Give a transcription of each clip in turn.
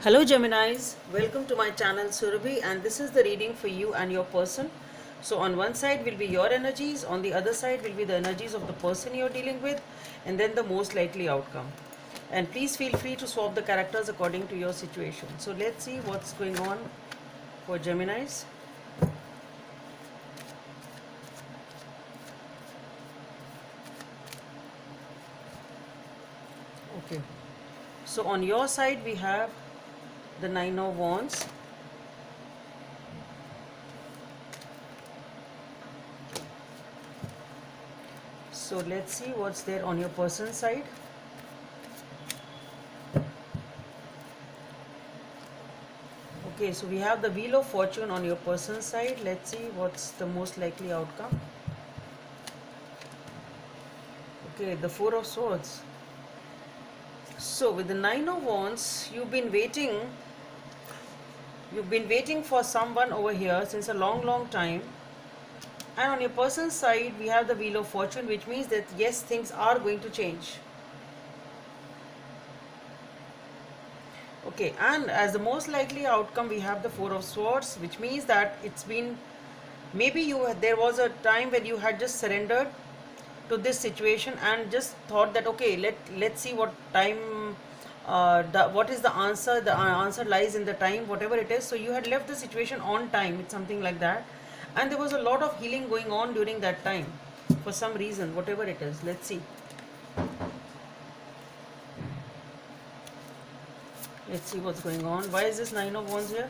Hello Geminis, welcome to my channel Surabhi, and this is the reading for you and your person. So on one side will be your energies, on the other side will be the energies of the person you're dealing with, and then the most likely outcome. And please feel free to swap the characters according to your situation. So let's see what's going on for Geminis. Okay, so on your side we have the Nine of Wands. So let's see what's there on your person's side. Okay, so we have the Wheel of Fortune on your person's side. Let's see what's the most likely outcome. Okay, the Four of Swords. So with the Nine of Wands, you've been waiting for someone over here since a long time. And on your person's side, we have the Wheel of Fortune, which means that yes, things are going to change. Okay, and as the most likely outcome, we have the Four of Swords, which means that it's been, maybe there was a time when you had just surrendered to this situation and just thought that okay, let's see what time, what is the answer. The answer lies in the time, whatever it is. So you had left the situation on time. It's something like that, and there was a lot of healing going on during that time for some reason, whatever it is. Let's see. Let's see what's going on. Why is this Nine of Wands here?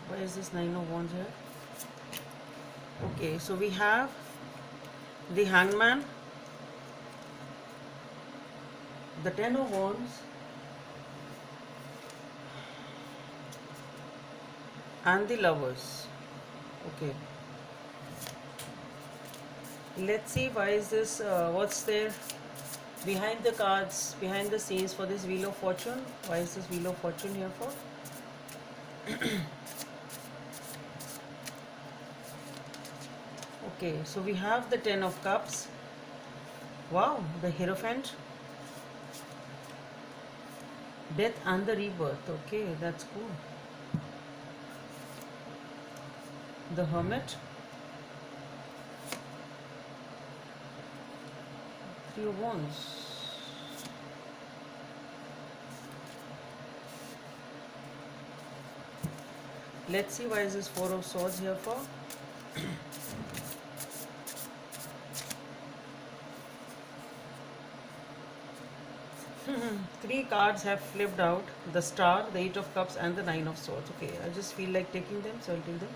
Why is this Nine of Wands here? Okay, so we have the Hangman, the Ten of Wands, and the Lovers. Okay, let's see why is this, what's there behind the cards, behind the scenes for this Wheel of Fortune. Why is this Wheel of Fortune here for? Okay, so we have the Ten of Cups. Wow, the Hierophant, Death and the Rebirth. Okay, that's cool. The Hermit, Three of Wands. Let's see why is this Four of Swords here for. Three cards have flipped out: the Star, the Eight of Cups, and the Nine of Swords. Okay, I just feel like taking them, so I'll take them.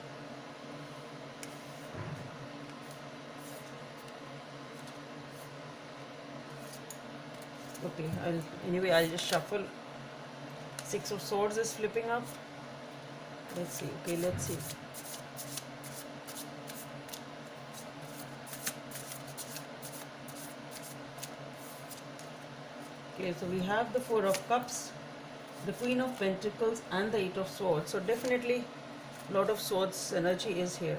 Okay, I'll just shuffle. Six of Swords is flipping up. Let's see. Okay, let's see. Okay, so we have the Four of Cups, the Queen of Pentacles, and the Eight of Swords. So definitely a lot of Swords energy is here.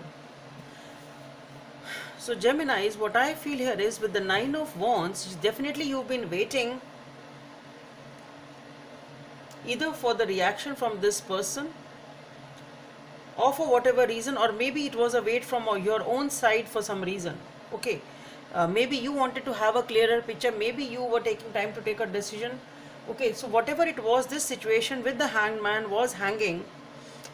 So Geminis, what I feel here is with the Nine of Wands, definitely you've been waiting either for the reaction from this person or for whatever reason, or maybe it was a wait from your own side for some reason. Okay, maybe you wanted to have a clearer picture, maybe you were taking time to take a decision. Okay, so whatever it was, this situation with the Hangman was hanging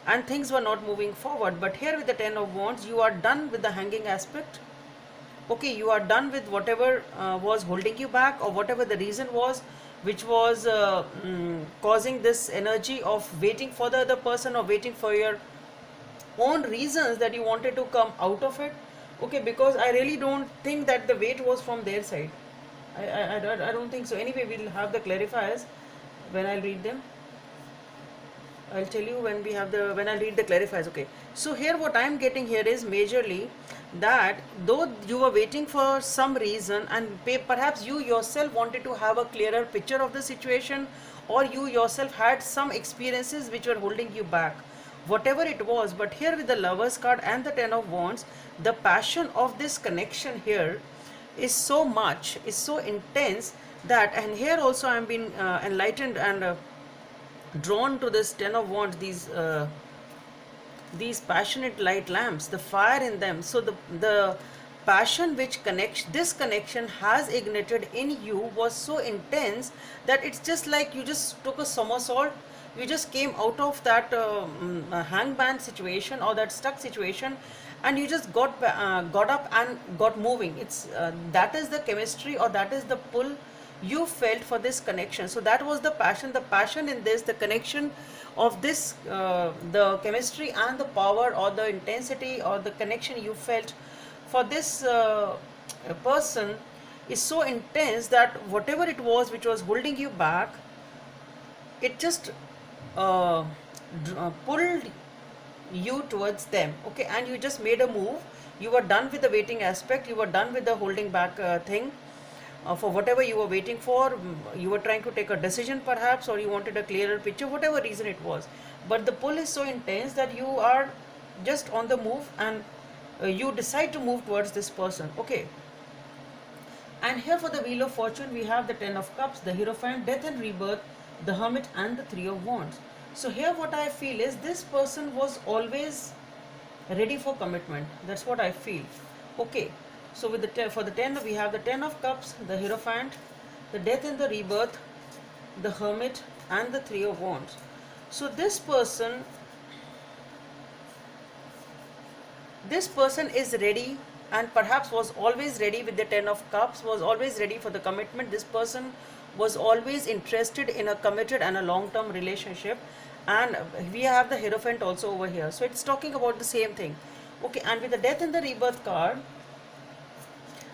and things were not moving forward. But here with the Ten of Wands, you are done with the hanging aspect. Okay, you are done with whatever was holding you back, or whatever the reason was which was causing this energy of waiting for the other person, or waiting for your own reasons that you wanted to come out of it. Okay, because I really don't think that the wait was from their side. I don't think so. Anyway, we'll have the clarifiers when I'll read them. I'll tell you when I read the clarifiers. Okay, so here what I'm getting here is majorly that though you were waiting for some reason, and perhaps you yourself wanted to have a clearer picture of the situation, or you yourself had some experiences which were holding you back, whatever it was. But here with the Lovers card and the Ten of Wands, the passion of this connection here is so much, is so intense that. And here also I'm been enlightened and drawn to this Ten of Wands, these passionate light lamps, the fire in them. So the passion which connects, this connection has ignited in you was so intense that it's just like you just took a somersault. You just came out of that hangman situation or that stuck situation, and you just got up and got moving. It's that is the chemistry, or that is the pull you felt for this connection. So that was the passion in this, the connection of this, the chemistry and the power or the intensity or the connection you felt for this person is so intense that whatever it was which was holding you back, it just pulled you towards them. Okay, and you just made a move. You were done with the waiting aspect, you were done with the holding back thing, for whatever you were waiting for. You were trying to take a decision perhaps, or you wanted a clearer picture, whatever reason it was, but the pull is so intense that you are just on the move, and you decide to move towards this person. Okay, and here for the Wheel of Fortune, we have the Ten of Cups, the Hierophant, Death and Rebirth, the Hermit, and the Three of Wands. So here what I feel is this person was always ready for commitment. That's what I feel. Okay, so with the for the 10, we have the Ten of Cups, the Hierophant, the Death and the Rebirth, the Hermit, and the Three of Wands. So this person is ready, and perhaps was always ready with the Ten of Cups, was always ready for the commitment. This person was always interested in a committed and a long-term relationship, and we have the Hierophant also over here, so it's talking about the same thing. Okay, and with the Death and the Rebirth card,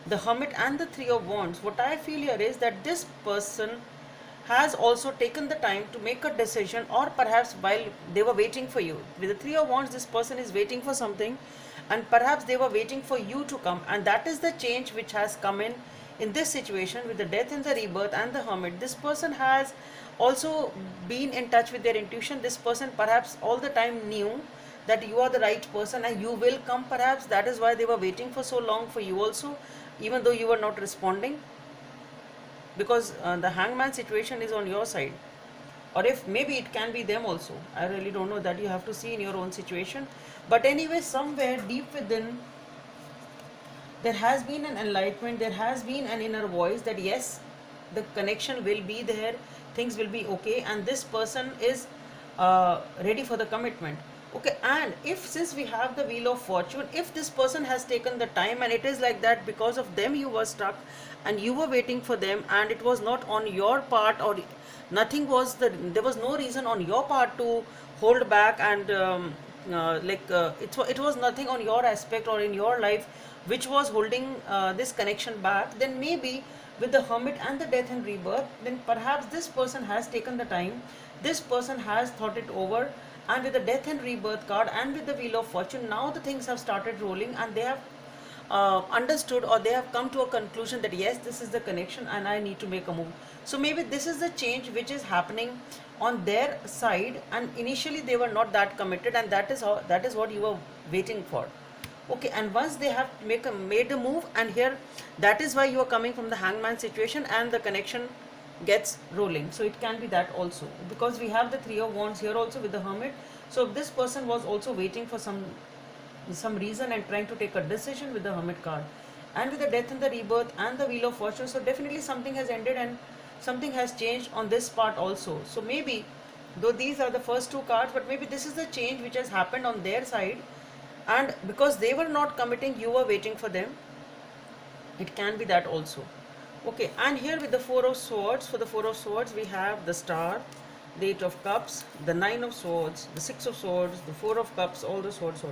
the Hermit, and the Three of Wands, what I feel here is that this person has also taken the time to make a decision, or perhaps while they were waiting for you. With the Three of Wands, this person is waiting for something, and perhaps they were waiting for you to come, and that is the change which has come in this situation. With the Death and the Rebirth and the Hermit, this person has also been in touch with their intuition. This person perhaps all the time knew that you are the right person and you will come. Perhaps that is why they were waiting for so long for you also, even though you were not responding, because the Hangman situation is on your side. Or if maybe it can be them also, I really don't know, that you have to see in your own situation. But anyway, somewhere deep within, there has been an enlightenment, there has been an inner voice that yes, the connection will be there, things will be okay, and this person is ready for the commitment. Okay, and if, since we have the Wheel of Fortune, if this person has taken the time, and it is like that because of them you were stuck and you were waiting for them, and it was not on your part, or nothing was there was no reason on your part to hold back, and it was nothing on your aspect or in your life which was holding this connection back, then maybe with the Hermit and the Death and Rebirth, then perhaps this person has taken the time, this person has thought it over, and with the Death and Rebirth card and with the Wheel of Fortune, now the things have started rolling, and they have understood, or they have come to a conclusion that yes, this is the connection and I need to make a move. So maybe this is the change which is happening on their side, and initially they were not that committed, and that is what you were waiting for. Okay, and once they have made a move, and here that is why you are coming from the Hangman situation, and the connection gets rolling. So it can be that also, because we have the Three of Wands here also with the Hermit. So this person was also waiting for some reason and trying to take a decision with the Hermit card, and with the Death and the Rebirth and the Wheel of Fortune. So definitely something has ended and something has changed on this part also. So maybe, though these are the first two cards, but maybe this is the change which has happened on their side, and because they were not committing, you were waiting for them. It can be that also. Okay, and here with the Four of Swords, for the Four of Swords we have the Star, the Eight of Cups, the Nine of Swords, the Six of Swords, the Four of Cups, all the swords,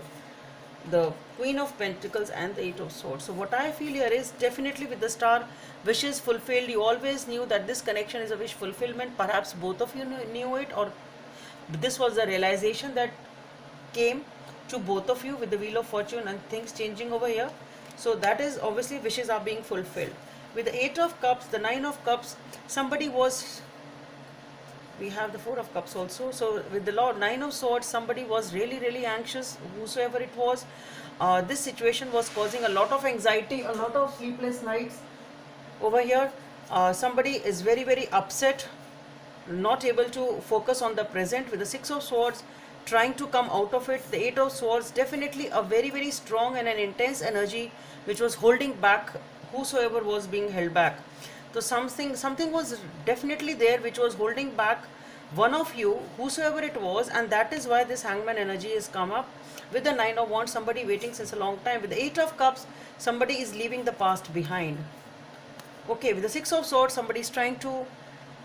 the Queen of Pentacles, and the Eight of Swords. So what I feel here is definitely with the Star, wishes fulfilled. You always knew that this connection is a wish fulfillment. Perhaps both of you knew it, or this was the realization that came to both of you with the Wheel of Fortune and things changing over here. So that is obviously wishes are being fulfilled. With the Eight of Cups, the Nine of Cups, somebody was, we have the Four of Cups also. So with the Nine of Swords, somebody was really anxious, whosoever it was. This situation was causing a lot of anxiety, a lot of sleepless nights over here. Somebody is very very upset, not able to focus on the present with the Six of Swords, trying to come out of it. The Eight of Swords, definitely a very very strong and an intense energy which was holding back whosoever was being held back. So something was definitely there which was holding back one of you, whosoever it was, and that is why this Hangman energy has come up. With the Nine of Wands, somebody waiting since a long time. With the Eight of Cups, somebody is leaving the past behind. Okay, with the Six of Swords, somebody is trying to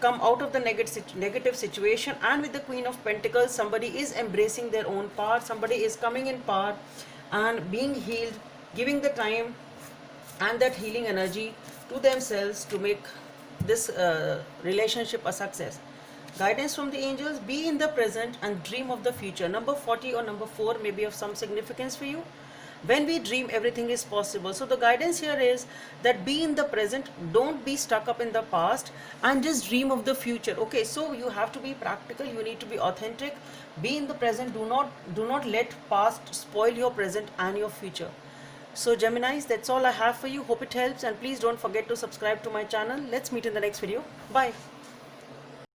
come out of the negative situation, and with the Queen of Pentacles, somebody is embracing their own power, somebody is coming in power and being healed, giving the time and that healing energy to themselves to make this relationship a success. Guidance from the angels: be in the present and dream of the future. Number 40 or number 4 may be of some significance for you. When we dream, everything is possible. So the guidance here is that be in the present, don't be stuck up in the past, and just dream of the future. Okay, so you have to be practical, you need to be authentic, be in the present, do not let past spoil your present and your future. So Geminis, that's all I have for you. Hope it helps, and please don't forget to subscribe to my channel. Let's meet in the next video. Bye.